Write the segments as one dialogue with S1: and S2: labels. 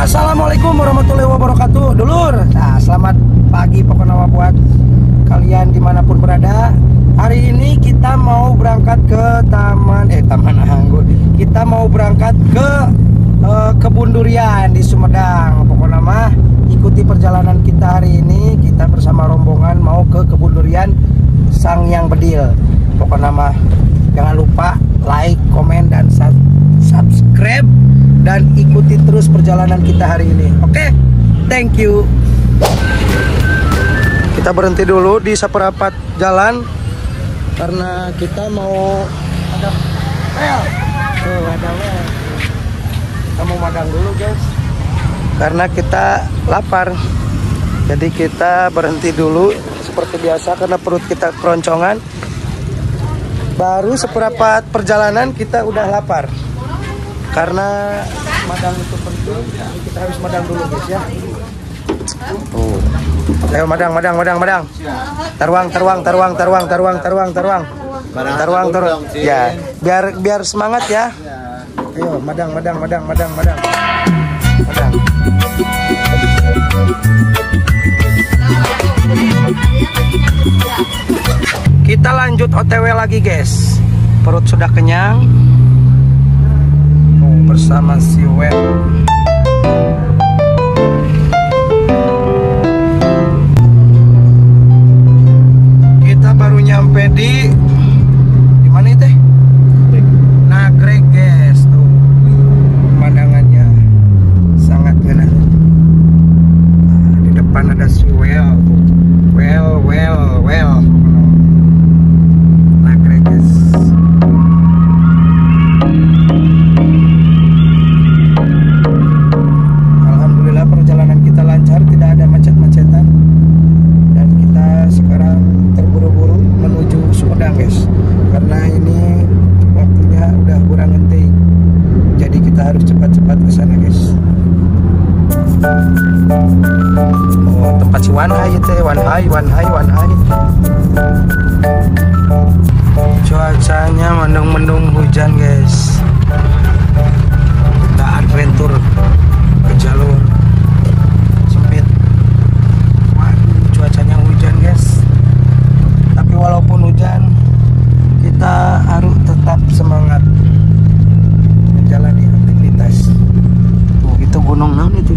S1: Assalamualaikum warahmatullahi wabarakatuh, dulur. Nah, selamat pagi pokoknya buat kalian dimanapun berada. Hari ini kita mau berangkat ke Taman Anggur. Kita mau berangkat ke kebun durian di Sumedang. Pokoknya mah ikuti perjalanan kita hari ini. Kita bersama rombongan mau ke kebun durian Sang Yang Bedil. Pokoknya mah jangan lupa like, komen, dan subscribe. Dan ikuti terus perjalanan kita hari ini. Oke, thank you. Kita berhenti dulu di seperapat jalan karena kita mau ada well. Ada well. Kita mau magang dulu, guys. Karena kita lapar. Jadi kita berhenti dulu seperti biasa karena perut kita keroncongan. Baru seperapat perjalanan kita udah lapar. Karena madang itu penting, kita harus madang dulu, guys, ya. Ayo madang. Taruang. Ya, biar semangat ya. Ayo madang. Kita lanjut OTW lagi, guys. Perut sudah kenyang. Bersama si Wel. Kita baru nyampe di mana teh? Nagreg, guys. Tuh pemandangannya sangat ngena. Di depan ada si Wel. Well. Nagreg, guys. One high. Cuacanya mendung hujan, guys. Kita adventure ke jalur sempit. Waduh, cuacanya hujan, guys. Tapi walaupun hujan, kita harus tetap semangat menjalani aktivitas. Oh, itu gunung naon itu?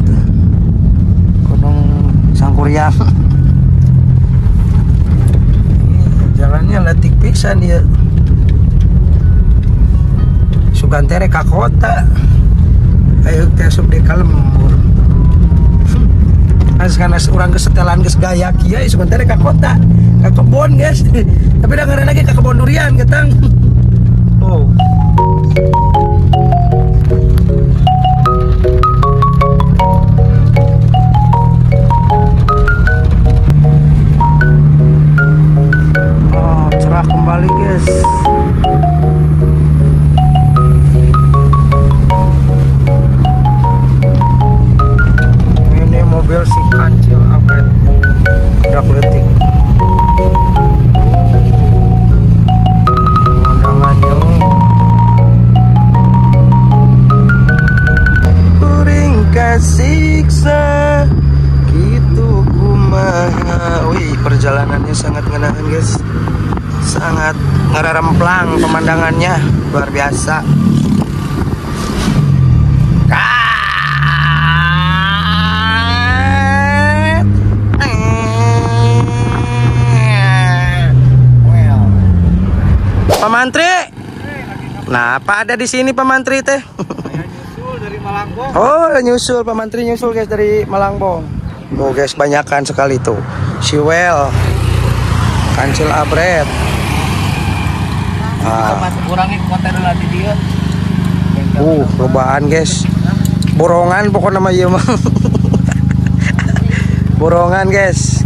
S1: Gunung Sangkuriang. Jalannya letik pisan ya. Sugantere ka kota. Ayo teh sok di Kalembur. Karena orang kesetelan geus gaya kieu sugantere ka kota. Ka kebon, guys. Tapi da ngaran lagi ka kebon durian getang. Oh. Kembali, guys. Ini mobil si kancil upgrade udah letik. Pemandangannya kuring kasiksa gitu kumaha. Wih, perjalanannya sangat ngenahan, guys. Sangat ngeremplang pemandangannya, luar biasa. Pak Mantri, nah apa ada di sini Pak Mantri teh? Nyusul dari Malangbong. Oh, nyusul Pak Mantri nyusul, guys, dari Malangbong. Oh, guys, banyakan sekali tuh. Si Wel, kancil abret.
S2: Kurangin konten lagi dia.
S1: Lobaan, guys. Borongan pokoknya mah ieu mah. Borongan, guys.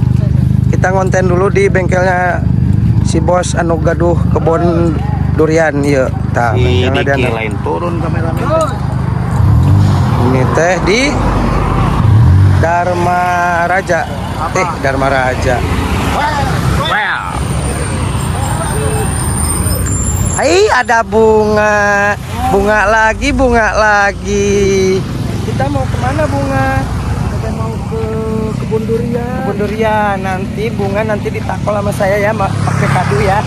S1: Kita ngonten dulu di bengkelnya si bos anu gaduh kebon durian ieu. Tah, bengkelna dia lain turun kameramen. Ini teh di Dharma Raja. Dharma Raja. Hai, ada bunga lagi. Kita mau kemana Bunga?
S2: Kita mau ke kebun durian.
S1: Kebun durian. Nanti Bunga nanti ditakol sama saya ya, pakai kado ya.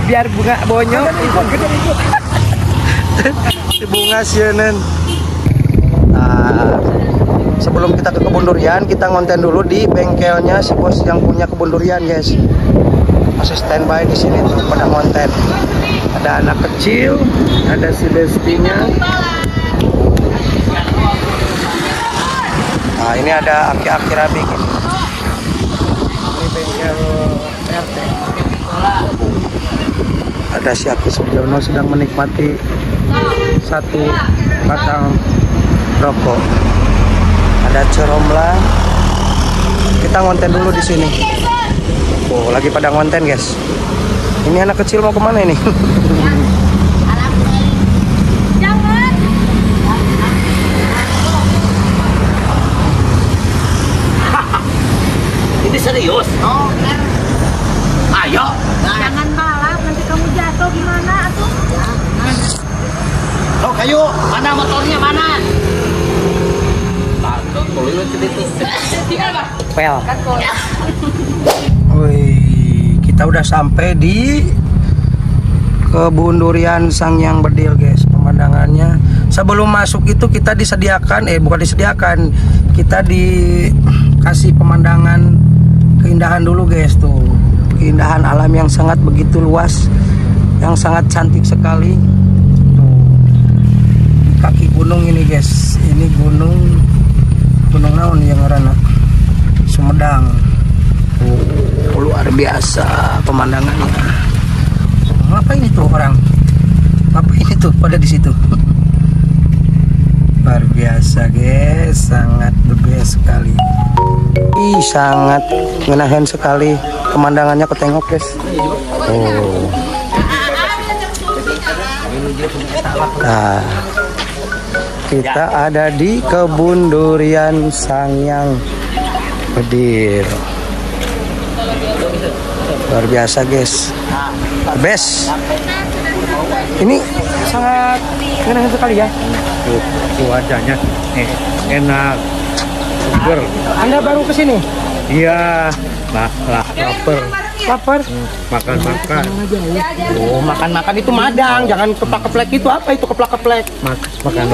S1: Biar Bunga bonyok. Ikut. Si Bunga sieuneun. Nah, sebelum kita ke kebun durian, kita ngonten dulu di bengkelnya si bos yang punya kebun durian, guys. Masih standby di sini tuh pada ngonten. Ada anak kecil, ada si Destinya. Nah, ini ada aki-aki rabi gini. Ini bengkel RT. Ada si Aki Sugiono sedang menikmati satu batang rokok. Ada Ceromla. Kita ngonten dulu di sini. Oh, lagi pada ngonten, guys. Ini anak kecil mau kemana ini?
S3: Jangan.
S2: Ini serius?
S3: Oh,
S2: Ayo.
S3: jangan balap, nanti kamu jatuh gimana atuh?
S2: Oh, kayu. Mana motornya mana?
S1: Pel. Wih, kita udah sampai di kebun durian Sangyang Bedil, guys. Pemandangannya sebelum masuk itu kita disediakan, bukan disediakan, kita dikasih pemandangan keindahan dulu, guys. Tuh, keindahan alam yang sangat begitu luas, yang sangat cantik sekali. Tuh, kaki gunung ini, guys. Ini gunung naon yang ngaranna Sumedang. Luar biasa pemandangannya. Ngapain itu orang? Ngapain itu pada di situ? Luar biasa, guys, sangat the best sekali. Ih, sangat ngenahan sekali pemandangannya, ketengok, guys. Oh. Nah, kita ada di kebun durian Sangyang Bedil. Luar biasa, guys. The best. Ini sangat enak sekali ya.
S4: Tuh wajahnya enak, seger.
S1: Anda baru kesini?
S4: Iya, lapar.
S1: Lapar?
S4: Makan.
S1: Oh, makan itu madang, jangan keplak-keplek itu. Apa itu keplak-keplek?
S4: Makan.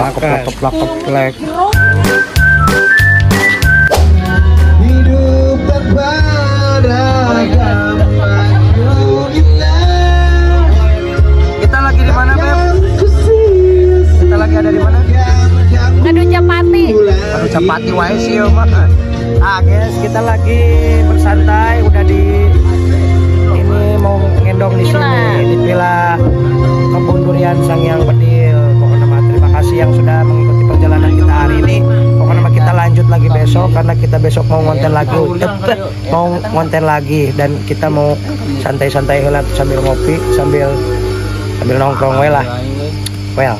S1: Keplak-keplek.
S5: Hidup tanpa ragam.
S1: Kita lagi di mana, Beb? Kita lagi ada di mana?
S3: Ngadu Capati.
S1: Baru Capati wae sih, Mah. Ah, guys, kita lagi bersantai, udah di ini mau ngendong di sini di Villa Kebun Durian Sangyang Bedil. Pokoknya mah terima kasih yang sudah mengikuti perjalanan kita hari ini. Pokoknya mah kita lanjut lagi besok karena kita besok mau ngonten lagi. Mau ngonten lagi dan kita mau santai-santai heula sambil ngopi, sambil nongkrong we lah. Well.